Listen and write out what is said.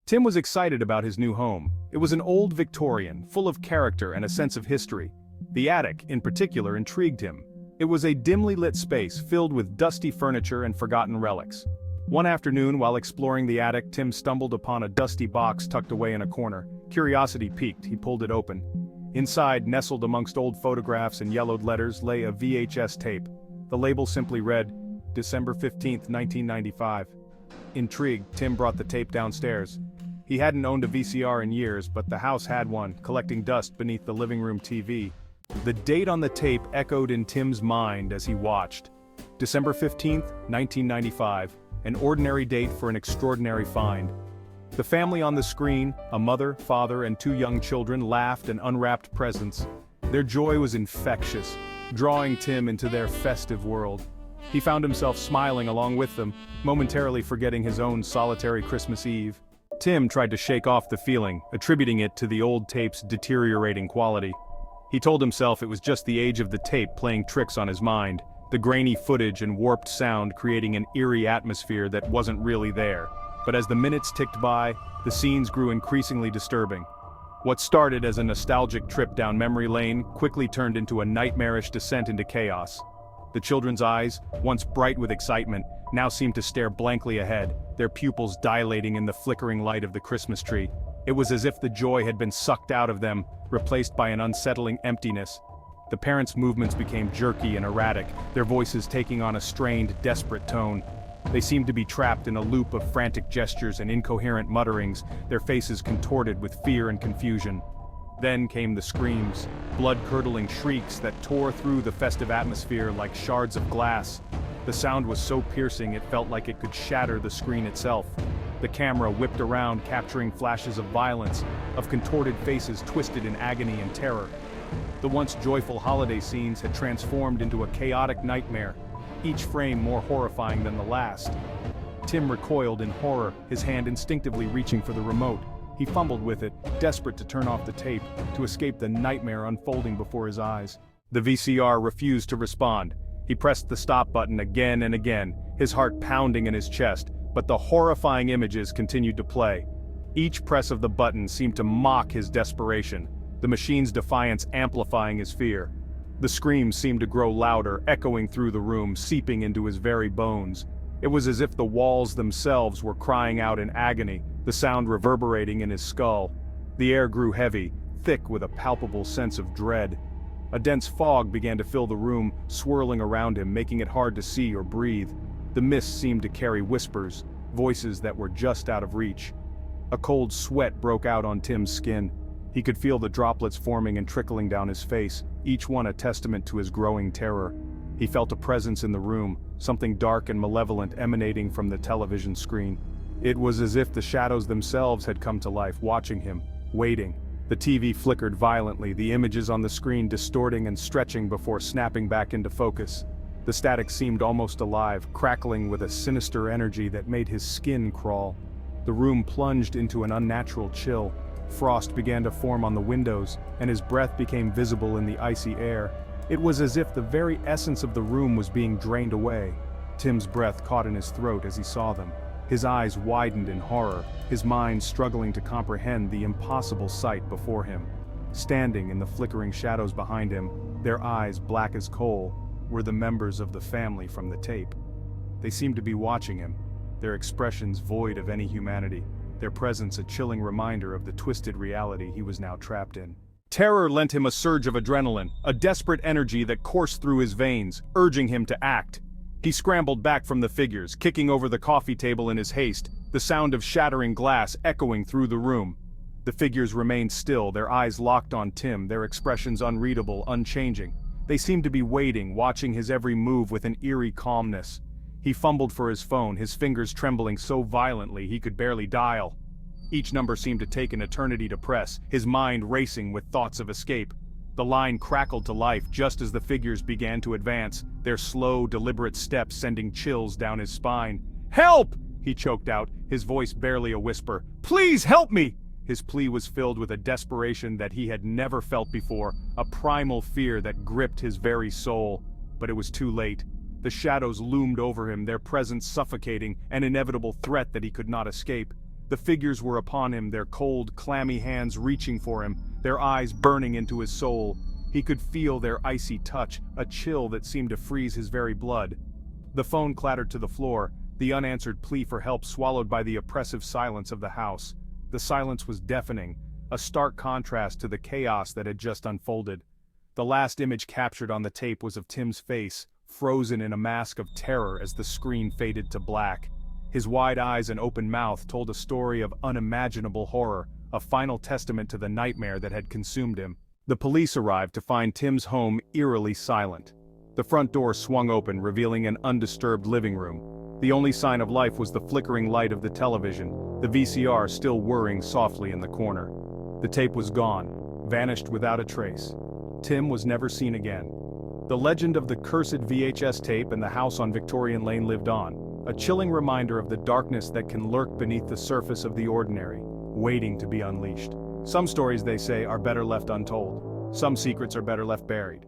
Tim was excited about his new home. It was an old Victorian, full of character and a sense of history. The attic, in particular, intrigued him. It was a dimly lit space filled with dusty furniture and forgotten relics. One afternoon, while exploring the attic, Tim stumbled upon a dusty box tucked away in a corner. Curiosity piqued, he pulled it open. Inside, nestled amongst old photographs and yellowed letters, lay a VHS tape. The label simply read, December 15, 1995. Intrigued, Tim brought the tape downstairs. He hadn't owned a VCR in years, but the house had one, collecting dust beneath the living room TV. The date on the tape echoed in Tim's mind as he watched. December 15, 1995, an ordinary date for an extraordinary find. The family on the screen, a mother, father, and two young children, laughed and unwrapped presents. Their joy was infectious, drawing Tim into their festive world. He found himself smiling along with them, momentarily forgetting his own solitary Christmas Eve. Tim tried to shake off the feeling, attributing it to the old tape's deteriorating quality. He told himself it was just the age of the tape playing tricks on his mind, the grainy footage and warped sound creating an eerie atmosphere that wasn't really there. But as the minutes ticked by, the scenes grew increasingly disturbing. What started as a nostalgic trip down memory lane quickly turned into a nightmarish descent into chaos. The children's eyes, once bright with excitement, now seemed to stare blankly ahead, their pupils dilating in the flickering light of the Christmas tree. It was as if the joy had been sucked out of them, replaced by an unsettling emptiness. The parents' movements became jerky and erratic, their voices taking on a strained, desperate tone. They seemed to be trapped in a loop of frantic gestures and incoherent mutterings, their faces contorted with fear and confusion. Then came the screams, blood-curdling shrieks that tore through the festive atmosphere like shards of glass. The sound was so piercing it felt like it could shatter the screen itself. The camera whipped around, capturing flashes of violence, of contorted faces twisted in agony and terror. The once joyful holiday scenes had transformed into a chaotic nightmare, each frame more horrifying than the last. Tim recoiled in horror, his hand instinctively reaching for the remote. He fumbled with it, desperate to turn off the tape, to escape the nightmare unfolding before his eyes. The VCR refused to respond. He pressed the stop button again and again, his heart pounding in his chest, but the horrifying images continued to play. Each press of the button seemed to mock his desperation, the machine's defiance amplifying his fear. The screams seemed to grow louder, echoing through the room, seeping into his very bones. It was as if the walls themselves were crying out in agony, the sound reverberating in his skull. The air grew heavy, thick with a palpable sense of dread. A dense fog began to fill the room, swirling around him, making it hard to see or breathe. The mist seemed to carry whispers, voices that were just out of reach. A cold sweat broke out on Tim's skin. He could feel the droplets forming and trickling down his face, each one a testament to his growing terror. He felt a presence in the room, something dark and malevolent emanating from the television screen. It was as if the shadows themselves had come to life, watching him, waiting. The TV flickered violently, the images on the screen distorting and stretching before snapping back into focus. The static seemed almost alive, crackling with a sinister energy that made his skin crawl. The room plunged into an unnatural chill. Frost began to form on the windows, and his breath became visible in the icy air. It was as if the very essence of the room was being drained away. Tim's breath caught in his throat as he saw them. His eyes widened in horror, his mind struggling to comprehend the impossible sight before him. Standing in the flickering shadows behind him, their eyes black as coal, were the members of the family from the tape. They seemed to be watching him, their expressions void of any humanity, their presence a chilling reminder of the twisted reality he was now trapped in. Terror lent him a surge of adrenaline, a desperate energy that coursed through his veins, urging him to act. He scrambled back from the figures, kicking over the coffee table in his haste, the sound of shattering glass echoing through the room. The figures remained still, their eyes locked on Tim, their expressions unreadable, unchanging. They seemed to be waiting, watching his every move with an eerie calmness. He fumbled for his phone, his fingers trembling so violently he could barely dial. Each number seemed to take an eternity to press, his mind racing with thoughts of escape. The line crackled to life just as the figures began to advance, their slow, deliberate steps sending chills down his spine. "Help!" he choked out, his voice barely a whisper. "Please help me!" His plea was filled with a desperation that he had never felt before, a primal fear that gripped his very soul. But it was too late. The shadows loomed over him, their presence suffocating, an inevitable threat that he could not escape. The figures were upon him, their cold, clammy hands reaching for him, their eyes burning into his soul. He could feel their icy touch, a chill that seemed to freeze his very blood. The phone clattered to the floor, the unanswered plea for help swallowed by the oppressive silence of the house. The silence was deafening, a stark contrast to the chaos that had just unfolded. The last image captured on the tape was of Tim's face, frozen in a mask of terror as the screen faded to black. His wide eyes and open mouth told a story of unimaginable horror, a final testament to the nightmare that had consumed him. The police arrived to find Tim's home eerily silent. The front door swung open, revealing an undisturbed living room. The only sign of life was the flickering light of the television, the VCR still whirring softly in the corner. The tape was gone, vanished without a trace. Tim was never seen again. The legend of the cursed VHS tape and the house on Victorian Lane lived on, a chilling reminder of the darkness that can lurk beneath the surface of the ordinary, waiting to be unleashed. Some stories, they say, are better left untold. Some secrets are better left buried.